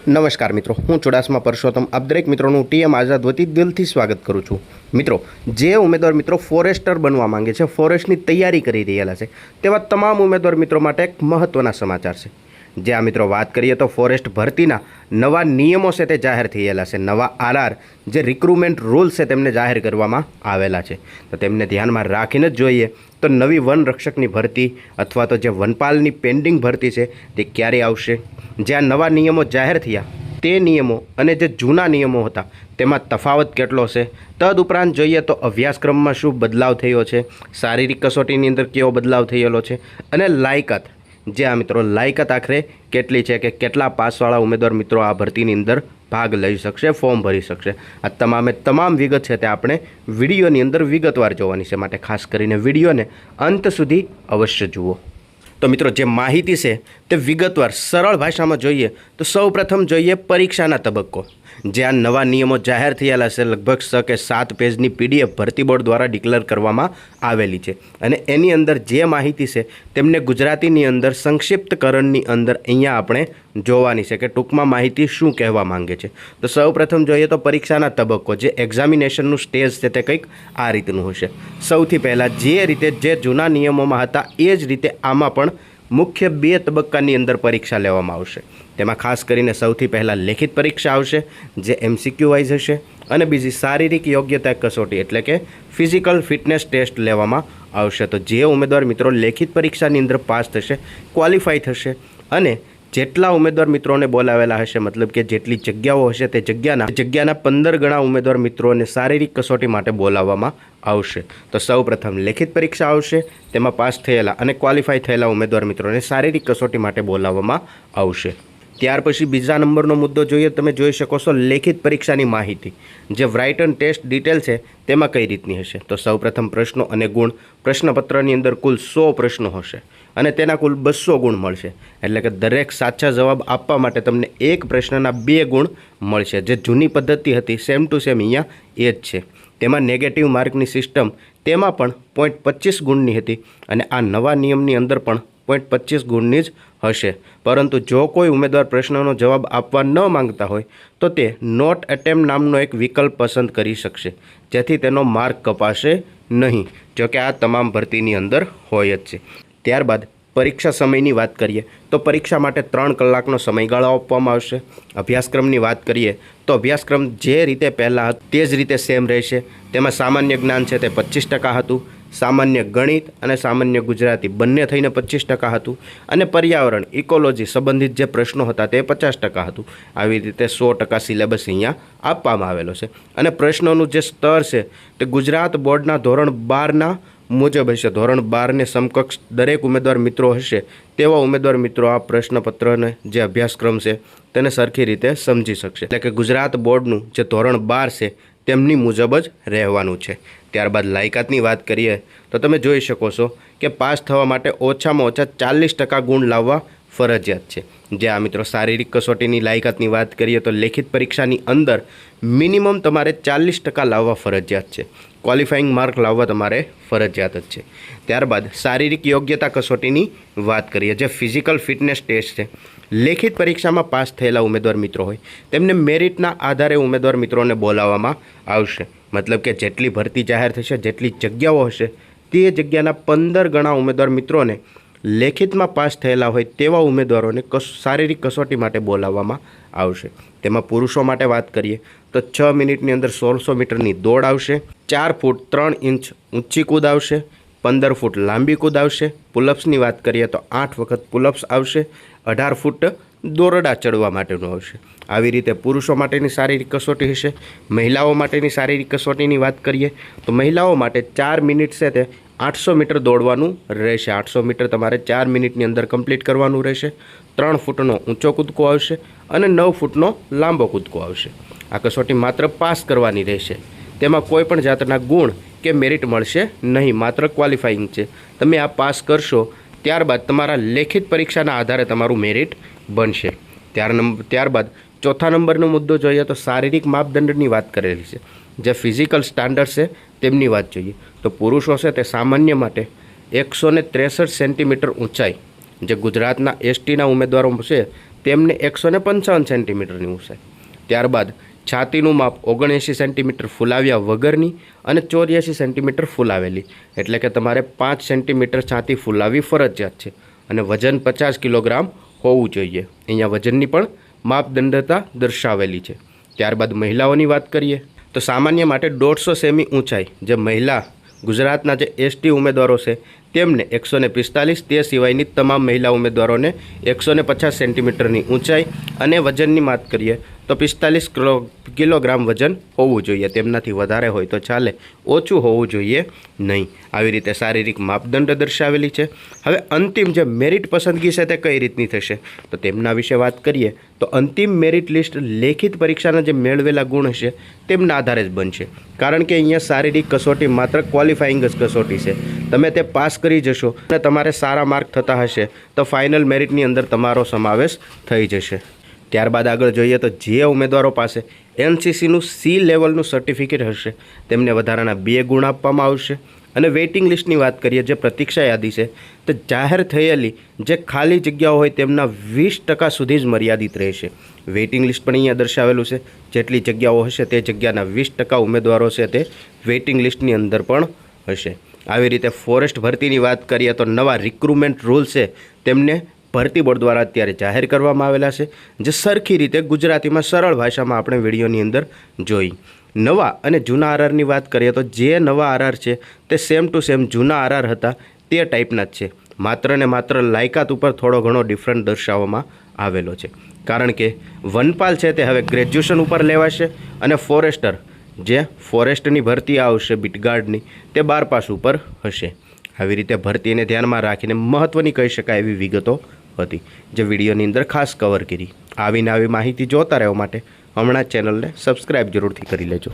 નમસ્કાર મિત્રો, હું ચુડાસમા પરસોત્તમ આપ દરેક મિત્રોનું ટીએમ આઝાદ વતી દિલથી સ્વાગત કરું છું. મિત્રો, જે ઉમેદવાર મિત્રો ફોરેસ્ટર બનવા માંગે છે, ફોરેસ્ટની તૈયારી કરી રહેલા છે, તેવા તમામ ઉમેદવાર મિત્રો માટે એક મહત્ત્વના સમાચાર છે. જે આ મિત્રો વાત કરીએ તો ફોરેસ્ટ ભરતીના નવા નિયમો છે તે જાહેર થયેલા છે. નવા આરઆર જે રિક્રુટમેન્ટ રૂલ્સ છે તેમને જાહેર કરવામાં આવેલા છે. તો તેમને ધ્યાનમાં રાખીને જ જોઈએ તો નવી વન રક્ષકની ભરતી અથવા તો જે વનપાલની પેન્ડિંગ ભરતી છે તે ક્યારે આવશે. જે આ નવા નિયમો જાહેર થયા તે નિયમો અને જે જૂના નિયમો હતા તેમાં તફાવત કેટલો છે. તદુપરાંત જોઈએ તો અભ્યાસક્રમમાં શું બદલાવ થયો છે, શારીરિક કસોટીની અંદર કેવો બદલાવ થયેલો છે અને લાયકાત, જે આ મિત્રો લાયકાત આખરે કેટલી છે કે કેટલા પાસવાળા ઉમેદવાર મિત્રો આ ભરતીની અંદર ભાગ લઈ શકશે, ફોર્મ ભરી શકશે. આ તમામ વિગત છે તે આપણે વિડીયોની અંદર વિગતવાર જોવાની છે, માટે ખાસ કરીને વિડીયોને અંત સુધી અવશ્ય જુઓ. તો મિત્રો, જે માહિતી છે તે વિગતવાર સરળ ભાષામાં જોઈએ તો સૌપ્રથમ જોઈએ પરીક્ષાના તબક્કો. જે આ નવા નિયમો જાહેર થયેલા છે, લગભગ 6 કે 7 પેજની પીડીએફ ભરતી બોર્ડ દ્વારા ડિક્લેર કરવામાં આવેલી છે અને એની અંદર જે માહિતી છે તેમને ગુજરાતીની અંદર સંક્ષિપ્તકરણની અંદર અહીંયા આપણે જોવાની છે કે ટૂંકમાં માહિતી શું કહેવા માંગે છે. તો સૌપ્રથમ જોઈએ તો પરીક્ષાના તબક્કો, જે એક્ઝામિનેશનનું સ્ટેજ છે તે કંઈક આ રીતનું હશે. સૌથી પહેલાં જે રીતે જે જૂના નિયમોમાં હતા એ જ રીતે આમાં પણ મુખ્ય 2 તબક્કાની અંદર પરીક્ષા લેવામાં આવશે. તેમાં ખાસ કરીને સૌથી પહેલાં લેખિત પરીક્ષા આવશે, જે MCQ વાઇઝ હશે, અને બીજી શારીરિક યોગ્યતા કસોટી એટલે કે ફિઝિકલ ફિટનેસ ટેસ્ટ લેવામાં આવશે. તો જે ઉમેદવાર મિત્રો લેખિત પરીક્ષાની અંદર પાસ થશે, ક્વોલિફાય થશે અને જેટલા ઉમેદવાર મિત્રોને બોલાવેલા હશે, મતલબ કે જેટલી જગ્યાઓ હશે તે જગ્યાના 15 ગણા ઉમેદવાર મિત્રોને શારીરિક કસોટી માટે બોલાવવામાં આવશે. તો સૌપ્રથમ લેખિત પરીક્ષા આવશે, તેમાં પાસ થયેલા અને ક્વોલિફાય થયેલા ઉમેદવાર મિત્રોને શારીરિક કસોટી માટે બોલાવવામાં આવશે. ત્યાર પછી બીજા નંબરનો મુદ્દો જોઈએ, તમે જોઈ શકો છો લેખિત પરીક્ષાની માહિતી, જે રાઇટન ટેસ્ટ ડિટેલ છે તેમાં કઈ રીતની હશે. તો સૌપ્રથમ પ્રશ્નો અને ગુણ, પ્રશ્નપત્રની અંદર કુલ 100 પ્રશ્નો હશે અને તેના કુલ 200 ગુણ મળશે. એટલે કે દરેક સાચા જવાબ આપવા માટે તમને એક પ્રશ્નના 2 ગુણ મળશે. જે જૂની પદ્ધતિ હતી સેમ ટુ સેમ અહીંયા એ જ છે. તેમાં નેગેટિવ માર્કની સિસ્ટમ તેમાં પણ 0.25 ગુણની હતી અને આ નવા નિયમની અંદર પણ 0.25 ગુણની જ હશે. પરંતુ જો કોઈ ઉમેદવાર પ્રશ્નનો જવાબ આપવા ન માંગતા હોય તો તે નોટ એટેમ્પ નામનો એક વિકલ્પ પસંદ કરી શકશે, જેથી તેનો માર્ક કપાશે નહીં. જો કે આ તમામ ભરતીની અંદર હોય જ છે. ત્યારબાદ પરીક્ષા સમયની વાત કરીએ તો પરીક્ષા માટે 3 કલાકનો સમયગાળો આપવામાં આવશે. અભ્યાસક્રમની વાત કરીએ તો અભ્યાસક્રમ જે રીતે પહેલાં હતો તે જ રીતે સેમ રહેશે. તેમાં સામાન્ય જ્ઞાન છે તે 25% હતું, સામાન્ય ગણિત અને સામાન્ય ગુજરાતી બંને થઈને 25% હતું અને પર્યાવરણ ઇકોલોજી સંબંધિત જે પ્રશ્નો હતા તે 50% હતું. આવી રીતે 100% સિલેબસ અહીંયા આપવામાં આવેલો છે અને પ્રશ્નોનું જે સ્તર છે તે ગુજરાત બોર્ડના ધોરણ 12ના મુજબ હશે. ધોરણ 12ને સમકક્ષ દરેક ઉમેદવાર મિત્રો હશે તેવા ઉમેદવાર મિત્રો આ પ્રશ્નપત્રને જે અભ્યાસક્રમ છે તેને સરખી રીતે સમજી શકશે. એટલે કે ગુજરાત બોર્ડનું જે ધોરણ 12 છે તેમની મુજબ જ રહેવાનું છે. ત્યારબાદ લાયકાતની વાત કરીએ તો તમે જોઈ શકો છો કે પાસ થવા માટે ઓછામાં ઓછા 40% ગુણ લાવવા ફરજિયાત છે. જે આ મિત્રો શારીરિક કસોટીની લાયકાતની વાત કરીએ તો લેખિત પરીક્ષાની અંદર મિનિમમ તમારે 40% લાવવા ફરજિયાત છે. ક્વોલિફાઈંગ માર્ક લાવવા તમારે ફરજિયાત જ છે. ત્યારબાદ શારીરિક યોગ્યતા કસોટીની વાત કરીએ, જે ફિઝિકલ ફિટનેસ ટેસ્ટ છે. લેખિત પરીક્ષામાં પાસ થયેલા ઉમેદવાર મિત્રો હોય તેમને મેરિટના આધારે ઉમેદવાર મિત્રોને બોલાવવામાં આવશે. મતલબ કે જેટલી ભરતી જાહેર થશે, જેટલી જગ્યાઓ હશે તે જગ્યાના 15 ગણા ઉમેદવાર મિત્રોને લેખિતમાં પાસ થયેલા હોય તેવા ઉમેદવારોને શારીરિક કસોટી માટે બોલાવવામાં આવશે. તેમાં પુરુષો માટે વાત કરીએ તો 6 મિનિટની અંદર 1600 મીટરની દોડ આવશે, 4 ફૂટ 3 ઇંચ ઊંચી કૂદ આવશે, 15 ફૂટ લાંબી કૂદ આવશે. પુલઅપ્સની વાત કરીએ તો 8 વખત પુલઅપ્સ આવશે, 18 ફૂટ દોરડા ચડવા માટેનું આવશે. આવી રીતે પુરુષો માટેની શારીરિક કસોટી હશે. મહિલાઓ માટેની શારીરિક કસોટીની વાત કરીએ તો મહિલાઓ માટે 4 મિનિટ છે તે 800 મીટર દોડવાનું રહેશે. 800 મીટર તમારે 4 મિનિટની અંદર કમ્પ્લીટ કરવાનું રહેશે. 3 ફૂટનો ઊંચો કૂદકો આવશે અને 9 ફૂટનો લાંબો કૂદકો આવશે. આ કસોટી માત્ર પાસ કરવાની રહેશે. તેમાં કોઈ પણ જાતના ગુણ કે મેરિટ મળશે નહીં, માત્ર ક્વોલિફાઈંગ છે. તમે આ પાસ કરશો ત્યારબાદ તમારા લેખિત પરીક્ષાના આધારે તમારું મેરિટ બનશે. ત્યારબાદ ચોથા નંબરનો મુદ્દો જોઈએ તો શારીરિક માપદંડની વાત કરેલી છે. જે ફિઝિકલ સ્ટાન્ડર્ડ છે તેમની વાત જોઈએ તો પુરુષો છે તે સામાન્ય માટે 163 સેન્ટીમીટર ઊંચાઈ, જે ગુજરાતના STના ઉમેદવારો છે તેમને 155 સેન્ટીમીટરની ઊંચાઈ. ત્યારબાદ છાતીનું માપ 79 સેન્ટીમીટર ફૂલાવ્યા વગરની અને 84 સેન્ટીમીટર ફૂલાવેલી, એટલે કે તમારે 5 સેન્ટીમીટર છાતી ફૂલાવી ફરજિયાત છે અને વજન 50 કિલોગ્રામ હોવું જોઈએ. અહીંયા વજનની પણ માપદંડતા દર્શાવેલી છે. ત્યારબાદ મહિલાઓની વાત કરીએ તો સામાન્ય માટે 150 સેમી ઊંચાઈ જે મહિલા ગુજરાતના જે એસટી ઉમેદવારો છે તેમને 145, તે સિવાયની તમામ મહિલા ઉમેદવારોને 150 સેન્ટીમીટરની ઊંચાઈ અને વજનની વાત કરીએ તો 45 કિલોગ્રામ વજન હોવું જોઈએ. તેમનાથી વધારે હોય તો ચાલે, ઓછું હોવું જોઈએ નહીં. આવી રીતે શારીરિક માપદંડ દર્શાવેલી છે. હવે અંતિમ જે મેરિટ પસંદગી છે તે કઈ રીતની થશે તો તેમના વિશે વાત કરીએ તો અંતિમ મેરિટ લિસ્ટ લેખિત પરીક્ષાના જે મેળવેલા ગુણ હશે તેમના આધારે જ બનશે. કારણ કે અહીંયા શારીરિક કસોટી માત્ર ક્વોલિફાઈંગ જ કસોટી છે. તમે તે પાસ કરી જશો અને તમારે સારા માર્ક થતા હશે તો ફાઇનલ મેરિટની અંદર તમારો સમાવેશ થઈ જશે. ત્યારબાદ આગળ જોઈએ તો જે ઉમેદવારો પાસે એનસીસીનું સી લેવલનું સર્ટિફિકેટ હશે તેમને વધારાના 2 ગુણ આપવામાં આવશે. અને વેઇટિંગ લિસ્ટની વાત કરીએ, જે પ્રતીક્ષા યાદી છે તો જાહેર થયેલી જે ખાલી જગ્યાઓ હોય તેમના 20% સુધી જ મર્યાદિત રહેશે. વેઇટિંગ લિસ્ટ પણ અહીંયા દર્શાવેલું છે. જેટલી જગ્યાઓ હશે તે જગ્યાના 20% ઉમેદવારો છે તે વેઇટિંગ લિસ્ટની અંદર પણ હશે. આવી રીતે ફોરેસ્ટ ભરતીની વાત કરીએ તો નવા રિક્રુટમેન્ટ રૂલ છે તેમને ભરતી બોર્ડ દ્વારા અત્યારે જાહેર કરવામાં આવેલા છે, જે સરખી રીતે ગુજરાતીમાં સરળ ભાષામાં આપણે વિડીયોની અંદર જોઈ. નવા અને જૂના આરઆરની વાત કરીએ તો જે નવા આરઆર છે તે સેમ ટુ સેમ જૂના આરઆર હતા તે ટાઈપના જ છે. માત્ર ને માત્ર લાયકાત ઉપર થોડો ઘણો ડિફરન્ટ દર્શાવવામાં આવેલો છે. કારણ કે વનપાલ છે તે હવે ગ્રેજ્યુએશન ઉપર લેવાશે અને ફોરેસ્ટર જે ફોરેસ્ટની ભરતી આવશે બીટગાર્ડની તે 12 પાસ ઉપર હશે. આવી રીતે ભરતીને ધ્યાનમાં રાખીને મહત્ત્વની કહી શકાય એવી વિગતો હતી જે વિડીયોની અંદર ખાસ કવર કરી. આવીને આવી માહિતી જોતા રહેવા માટે હમણાં જ ચેનલને સબસ્ક્રાઈબ જરૂરથી કરી લેજો.